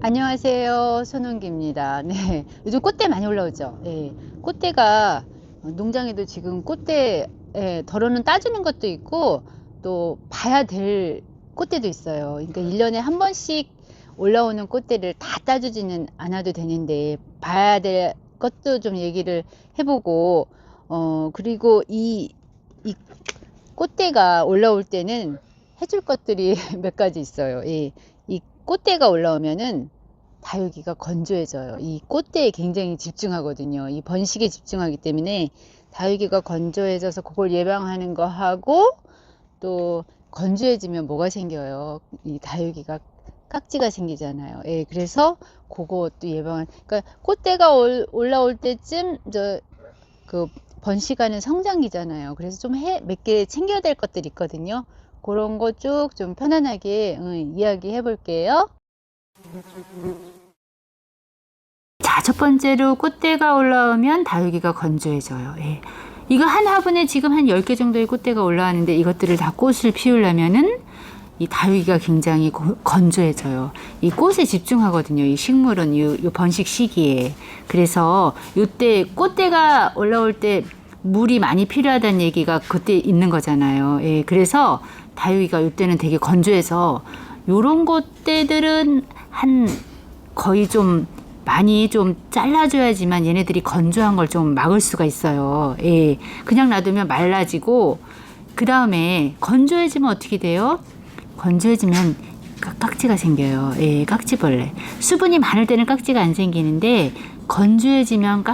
안녕하세요. 손은기입니다. 네. 요즘 꽃대 많이 올라오죠. 예. 꽃대가 농장에도 지금 꽃대 덜어는 따주는 것도 있고 또 봐야 될 꽃대도 있어요. 그러니까 1년에 한 번씩 올라오는 꽃대를 다 따주지는 않아도 되는데 봐야 될 것도 좀 얘기를 해보고 그리고 이 꽃대가 올라올 때는 해줄 것들이 몇 가지 있어요. 이 꽃대가 올라오면은 다육이가 건조해져요. 이 꽃대에 굉장히 집중하거든요. 이 번식에 집중하기 때문에 다육이가 건조해져서 그걸 예방하는 거 하고, 또 건조해지면 뭐가 생겨요? 이 다육이가 깍지가 생기잖아요. 예, 그래서 그것도 그러니까 꽃대가 올라올 때쯤 그 번식하는 성장기잖아요. 그래서 좀 몇 개 챙겨야 될 것들이 있거든요. 그런 거 쭉 좀 편안하게 이야기해 볼게요. 자, 첫 번째로 꽃대가 올라오면 다육이가 건조해져요. 예. 이거 한 화분에 지금 한 10개 정도의 꽃대가 올라왔는데 이것들을 다 꽃을 피우려면은 이 다육이가 굉장히 건조해져요. 이 꽃에 집중하거든요. 이 식물은 요 번식 시기에. 그래서 요때 꽃대가 올라올 때 물이 많이 필요하다는 얘기가 그때 있는 거잖아요. 예, 그래서 다육이가 요때는 되게 건조해서 요런 꽃대들은 거의 좀 많이 좀 잘라줘야지만 얘네들이 건조한 걸 좀 막을 수가 있어요. 예, 그냥 놔두면 말라지고 그 다음에 건조해지면 어떻게 돼요? 건조해지면 깍지가 생겨요. 예, 깍지벌레. 수분이 많을 때는 깍지가 안 생기는데 건조해지면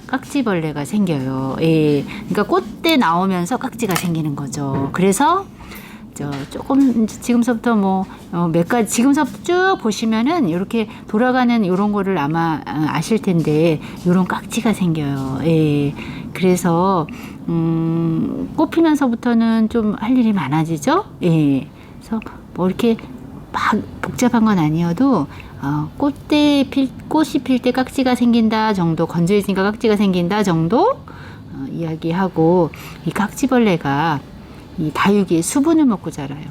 깍지벌레가 생겨요. 예, 그러니까 꽃대 나오면서 깍지가 생기는 거죠. 그래서 조금 지금서부터 몇 가지 지금서부터 쭉 보시면은 이렇게 돌아가는 이런 거를 아마 아실 텐데 이런 깍지가 생겨요. 예. 그래서 꽃 피면서부터는 좀 할 일이 많아지죠. 예. 그래서 뭐 이렇게 막 복잡한 건 아니어도 꽃이 필 때 깍지가 생긴다 정도, 건조해지니까 깍지가 생긴다 정도 이야기하고, 이 깍지벌레가 이 다육이의 수분을 먹고 자라요.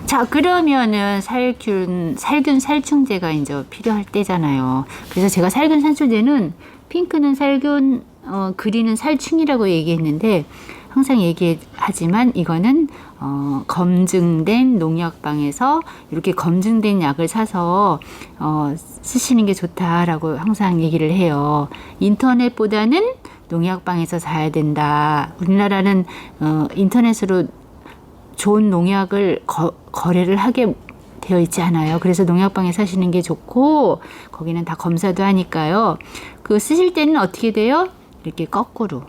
자, 그러면은 살균 살충제가 이제 필요할 때잖아요. 그래서 제가 살균 살충제는 핑크는 살균, 그린은 살충이라고 얘기했는데, 항상 얘기하지만 이거는 검증된 농약방에서 이렇게 검증된 약을 사서 쓰시는 게 좋다라고 항상 얘기를 해요. 인터넷보다는 농약방에서 사야 된다. 우리나라는 인터넷으로 좋은 농약을 거래를 하게 되어 있지 않아요. 그래서 농약방에 사시는 게 좋고, 거기는 다 검사도 하니까요. 그거 쓰실 때는 어떻게 돼요? 이렇게 거꾸로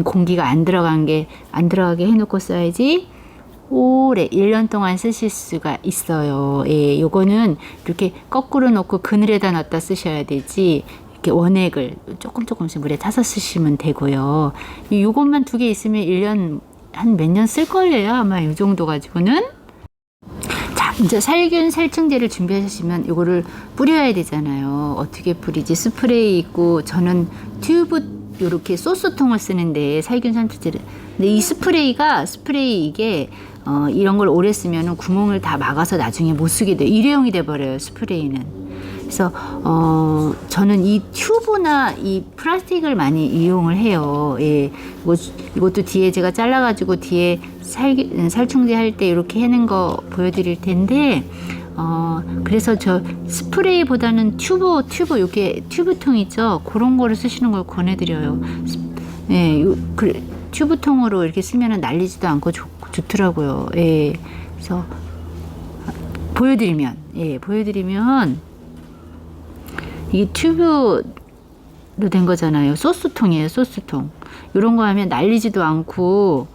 공기가 안 들어가게 해놓고 써야지 오래 1년 동안 쓰실 수가 있어요. 예, 요거는 이렇게 거꾸로 놓고 그늘에다 놨다 쓰셔야 되지, 이렇게 원액을 조금씩 물에 타서 쓰시면 되고요. 요것만 2개 있으면 1년 한 몇 년 쓸 거예요. 아마 이 정도 가지고는. 자, 이제 살균 살충제를 준비하시면 이거를 뿌려야 되잖아요. 어떻게 뿌리지? 스프레이 있고, 저는 튜브 이렇게 소스통을 쓰는데 살균 살충제를. 근데 이 스프레이 이게 이런 걸 오래 쓰면 구멍을 다 막아서 나중에 못 쓰게 돼요. 일회용이 돼 버려요, 스프레이는. 그래서 저는 이 튜브나 이 플라스틱을 많이 이용을 해요. 예, 이것도 뒤에 제가 잘라가지고 뒤에 살충제 할 때 이렇게 해는 거 보여드릴 텐데, 그래서 저 스프레이보다는 튜브 이렇게 튜브통 있죠? 그런 거를 쓰시는 걸 권해드려요. 예, 튜브통으로 이렇게 쓰면은 날리지도 않고 좋더라고요. 예, 그래서 보여드리면 이게 튜브로 된 거잖아요. 소스통이에요, 소스통. 이런 거 하면 날리지도 않고,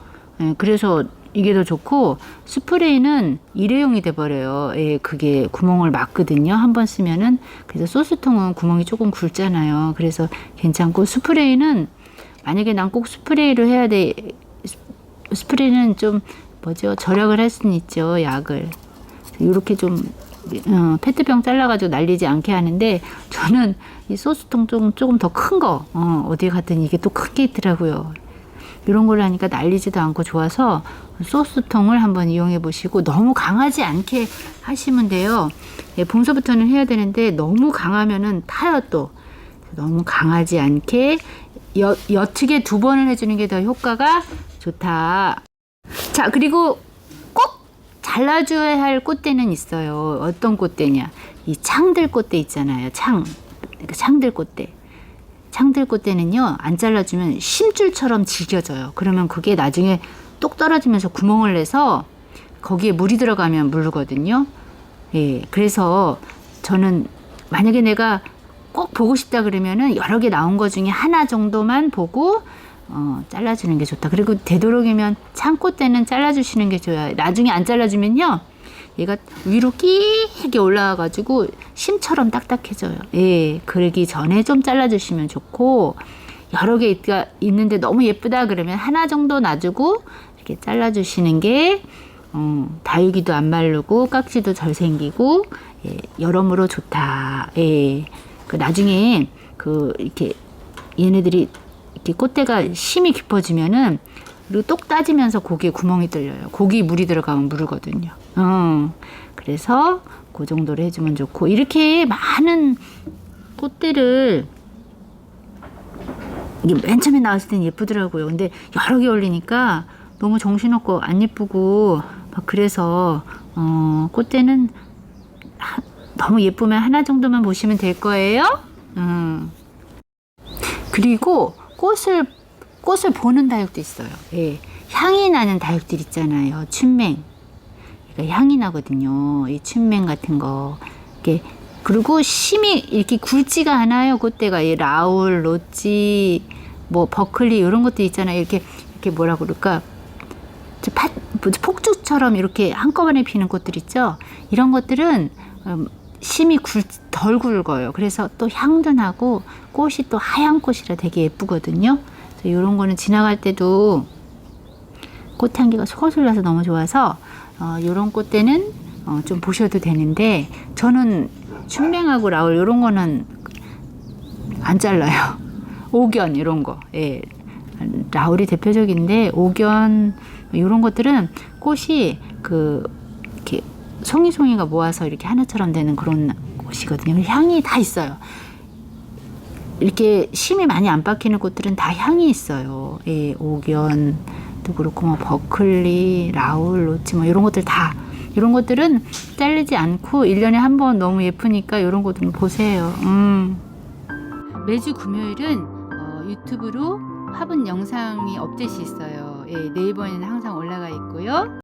예, 그래서 이게 더 좋고, 스프레이는 일회용이 돼버려요. 예, 그게 구멍을 막거든요. 한번 쓰면은. 그래서 소스통은 구멍이 조금 굵잖아요. 그래서 괜찮고, 스프레이는 만약에 난 꼭 스프레이로 해야 돼. 스프레이는 좀 절약을 할 수는 있죠, 약을. 이렇게 좀 페트병 잘라가지고 날리지 않게 하는데, 저는 이 소스통 조금 더 큰 거, 어디 갔더니 이게 또 큰 게 있더라고요. 이런 걸 하니까 날리지도 않고 좋아서 소스통을 한번 이용해 보시고, 너무 강하지 않게 하시면 돼요. 예, 봄서부터는 해야 되는데 너무 강하면은 타요 또. 너무 강하지 않게 여측에 2번을 해주는 게 더 효과가 좋다. 자, 그리고 꼭 잘라줘야 할 꽃대는 있어요. 어떤 꽃대냐? 이 창들 꽃대 있잖아요. 창들 꽃대. 창들 꽃대는요, 안 잘라주면 심줄처럼 질겨져요. 그러면 그게 나중에 똑 떨어지면서 구멍을 내서 거기에 물이 들어가면 물르거든요. 예, 그래서 저는 만약에 내가 꼭 보고 싶다 그러면은 여러 개 나온 거 중에 하나 정도만 보고 잘라주는 게 좋다. 그리고 되도록이면 창꽃대는 잘라주시는 게 좋아요. 나중에 안 잘라주면요, 얘가 위로 길게 올라와가지고 심처럼 딱딱해져요. 예, 그러기 전에 좀 잘라주시면 좋고, 여러 개 있는데 너무 예쁘다 그러면 하나 정도 놔주고 이렇게 잘라주시는 게 다육이도 안 마르고 깍지도 덜 생기고, 예, 여러모로 좋다. 예. 나중에 이렇게 얘네들이 이렇게 꽃대가 심이 깊어지면은, 그리고 똑 따지면서 고기에 구멍이 뚫려요. 고기 물이 들어가면 물거든요. 그래서 그 정도로 해주면 좋고, 이렇게 많은 꽃대를, 이게 맨 처음에 나왔을 땐 예쁘더라고요. 근데 여러 개 올리니까 너무 정신없고 안 예쁘고 막 그래서 꽃대는 너무 예쁘면 하나 정도만 보시면 될 거예요. 그리고 꽃을 보는 다육도 있어요. 예. 향이 나는 다육들 있잖아요. 춘맹. 그러니까 향이 나거든요. 이 춘맹 같은 거. 이렇게, 그리고 심이 이렇게 굵지가 않아요. 꽃대가. 이 라울, 로지, 뭐 버클리 이런 것도 있잖아요. 이렇게 뭐라 그럴까? 폭죽처럼 이렇게 한꺼번에 피는 꽃들 있죠. 이런 것들은 심이 덜 굵어요. 그래서 또 향도 나고 꽃이 또 하얀 꽃이라 되게 예쁘거든요. 이런 거는 지나갈 때도 꽃향기가 솔솔 나서 너무 좋아서 이런 꽃대는 좀 보셔도 되는데, 저는 춘맹하고 라울 이런 거는 안 잘라요. 옥연 이런 거. 예. 라울이 대표적인데 옥연 이런 것들은 꽃이 이렇게 송이송이가 모아서 이렇게 하나처럼 되는 그런 꽃이거든요. 향이 다 있어요. 이렇게 심이 많이 안 박히는 꽃들은 다 향이 있어요. 예, 옥연도 그렇고 뭐 버클리, 라울, 로치 뭐 이런 것들 다, 이런 것들은 자르지 않고 1년에 한 번 너무 예쁘니까 이런 것들은 보세요. 매주 금요일은 유튜브로 화분 영상이 업데이트 있어요. 예, 네이버에는 항상 올라가 있고요.